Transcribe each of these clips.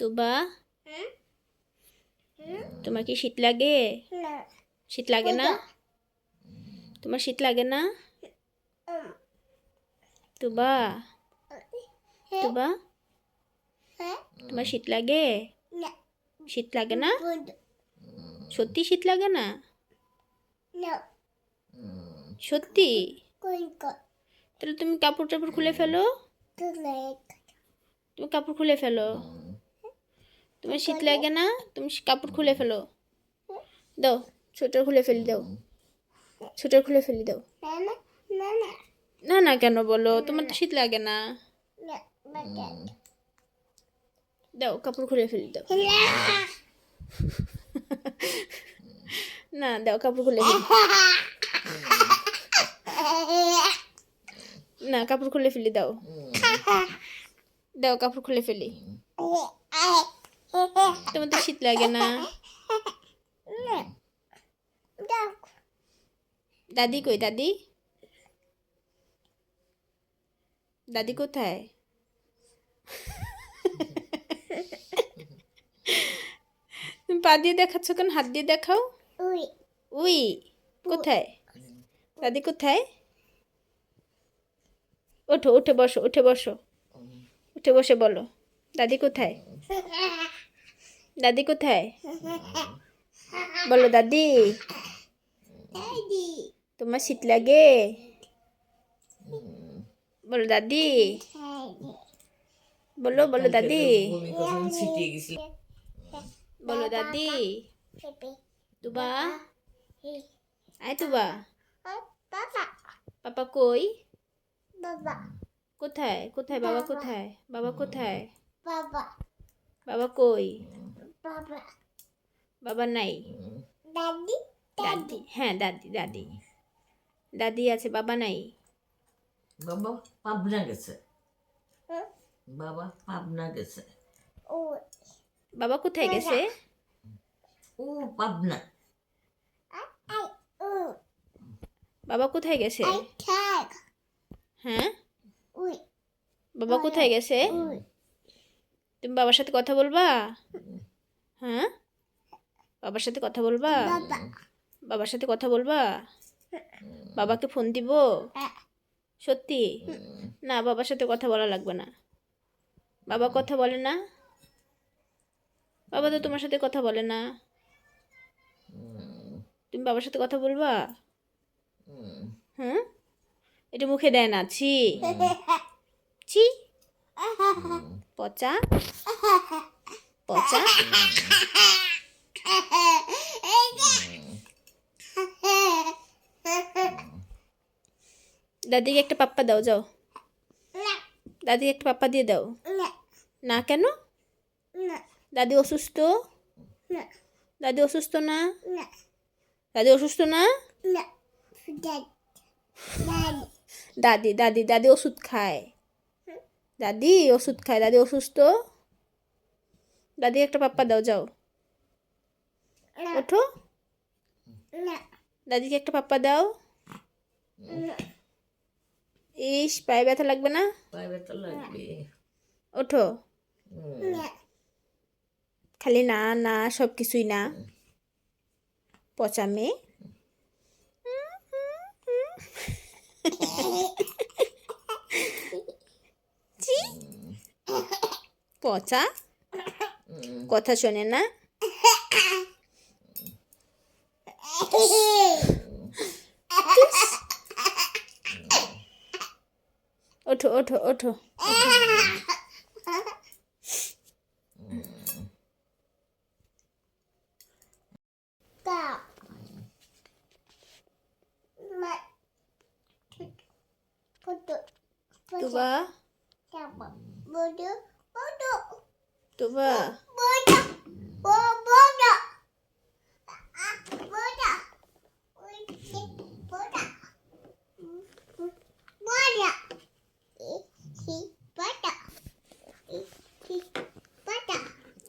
তুবা তোমার কি শীত লাগে? শীত লাগে না? তোমার শীত লাগে না? তুবা তুবা তোমার শীত লাগে? শীত লাগে না? সত্যি শীত লাগে না? সত্যি? তাহলে তুমি কাপড় টাপড় খুলে ফেলো। তুমি কাপড় খুলে ফেলো। তোমার শীত লাগে না? তুমি কাপড় খুলে ফেলো। দাও, সোয়েটার খুলে ফেলি দাও। সোয়েটার খুলে ফেলি দাও। না না কেন বলো? তোমার তো শীত লাগে না। দাও, কাপড় খুলে ফেলি দাও। না, দাও কাপড় খুলে ফেলি। না, কাপড় খুলে ফেলি দাও। দাও, কাপড় খুলে ফেলি। তোমার তো শীত লাগে না। দাদি কই? দাদি দাদি কোথায়? তুমি পা দিয়ে দেখাচ্ছ কেন? হাত দিয়ে দেখাও। উই কোথায়? দাদি কোথায়? ওঠো, উঠে বসো, উঠে বসো, উঠে বসে বলো দাদি কোথায়? দাদি কোথায়? বলো দাদি। তোমার শীত লাগে? বলো দাদি। বলো বলো দাদি। বলো দাদি। তুবা আয় তুবা। পাপা কই? কোথায়? কোথায় বাবা? কোথায় বাবা? কোথায় বাবা? কই বাবা? নাই। দাদি, হ্যাঁ দাদি, দাদি দাদি আছে, বাবা নাই। বাবা পাবনা গেছে। বাবা পাবনা গেছে। বাবা কোথায় গেছে? ও পাবনা। বাবা কোথায় গেছে? হ্যাঁ, বাবা কোথায় গেছে? তুমি বাবার সাথে কথা বলবা? হ্যাঁ, বাবার সাথে কথা বলবা? বাবার সাথে কথা বলবা? বাবাকে ফোন দিব? সত্যি? না, বাবার সাথে কথা বলা লাগবে না। বাবা কথা বলে না। বাবা তো তোমার সাথে কথা বলে না। তুমি বাবার সাথে কথা বলবা? হ্যাঁ, এটা মুখে দেয় না। ছি ছি, পচা পচা। দাদিকে একটা পাপ্পা দাও, যাও। দাদিকে একটা পাপ্পা দিয়ে দাও। না কেন? দাদি অসুস্থ। দাদি অসুস্থ না? দাদি অসুস্থ না? দাদি দাদি দাদি ওষুধ খায়। দাদি ওষুধ খায়। দাদি অসুস্থ। দাদি একটা পাপ্পা দাও, যাও। ওঠো, দাদিকে একটা পাপ্পা দাও। ইস, পায়ে ব্যথা লাগবে না? পায়ে ব্যথা লাগবে। ওঠো। খালি না না, সব কিছুই না। পচা মেয়ে। ছি, পচা, কথা শোনে না। ওঠো ওঠো ওঠো। তুবা তুবা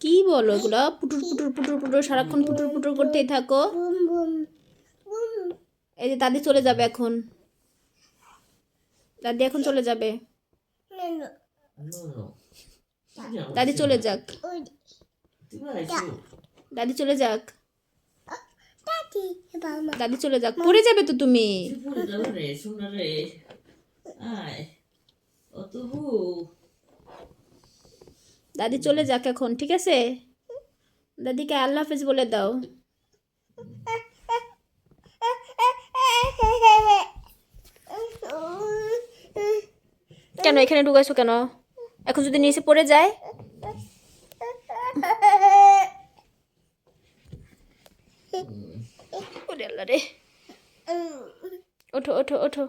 কি বলো এগুলো? পুটুর পুটুর পুটুর পুটুর, সারাক্ষণ পুটুর পুটুর করতেই থাকো। এই যে দাদি চলে যাবে এখন। দাদি এখন চলে যাবে। দাদি চলে যাক। তুমি আইসো দাদি চলে যাক, দাদি চলে যাক, পড়ে যাবে তো তুমি। পড়ে যাবে রে শোনা রে, আয় ও তবু দাদি চলে যাক এখন, ঠিক আছে? দাদিকে আল্লাহ হাফেজ বলে দাও। কেন এখানে ঢুকাইছো কেন? এখন যদি নিচে পড়ে যায়? ওরে আল্লাহ রে, ওঠো ওঠো ওঠো।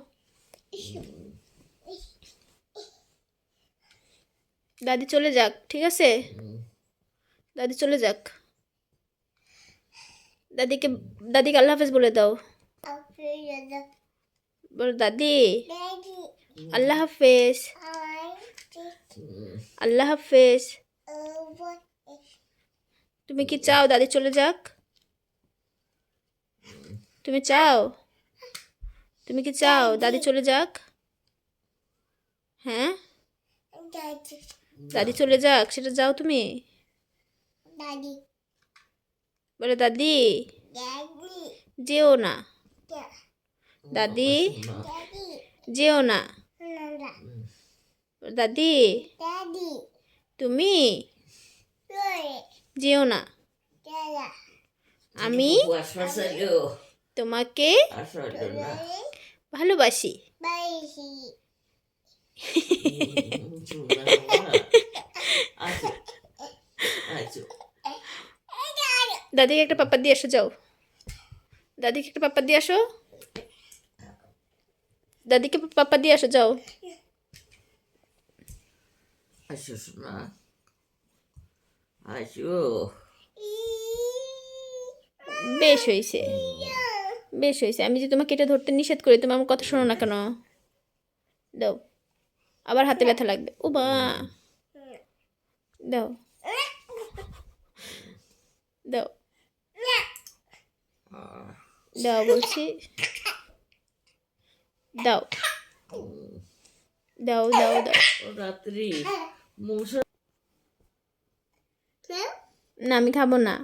দাদি চলে যাক, ঠিক আছে? দাদি চলে যাক। দাদিকে দাদিকে আল্লাহ হাফেজ বলে দাও। বলো দাদি আল্লাহ হাফেজ, আল্লাহ হাফেজ। তুমি কি চাও দাদি চলে যাক? তুমি চাও? তুমি কি চাও দাদি চলে যাক? হ্যাঁ, দাদি চলে যাক, সেটা যাও তুমি? বলে দাদি যেও না, দাদি যেও না, দাদি তুমি যেও না, আমি তোমাকে ভালোবাসি। দাদিকে একটা পাপ্পা দিয়ে আসো, যাও দাদিকে একটা পাপ্পা দিয়ে আসো, দাদিকে পাপ্পা দিয়ে আসো, যাও। আসো শোনা, আসো। বেশ হয়েছে, বেশ হয়েছে। আমি যে তোমাকে এটা ধরতে নিষেধ করি, তুমি আমার কথা শোনো না কেন? দাও, আবার হাতে ব্যথা লাগবে। ও বা, দাও দাও দাও বলছি, দাও দাও দাও দাও। রাত্রি মশা না আমি খাবো না,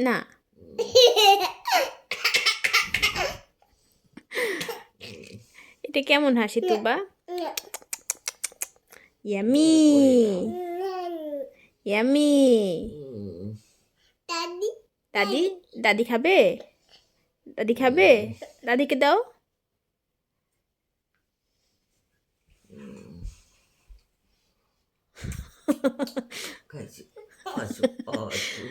না এটা কেমন হাসি তুবা? Yummy yummy. দাদি দাদি খাবে, দাদি খাবে, দাদিকে দাও। খাইছি। আসো আসো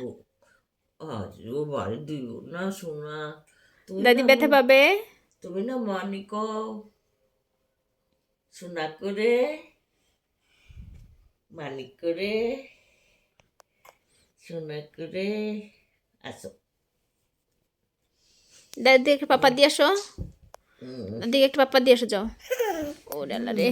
আসো, বাড়ি দিও না শোনা। দাদি ব্যথা পাবে। তুমি না মানিক শোনা করে, মানিক করে, শোনা করে। আসো দাদিকে একটা পাপা দিয়ে আসো, দাদিকে একটা পাপা দিয়ে আসো, যাও। ও ডালা রে।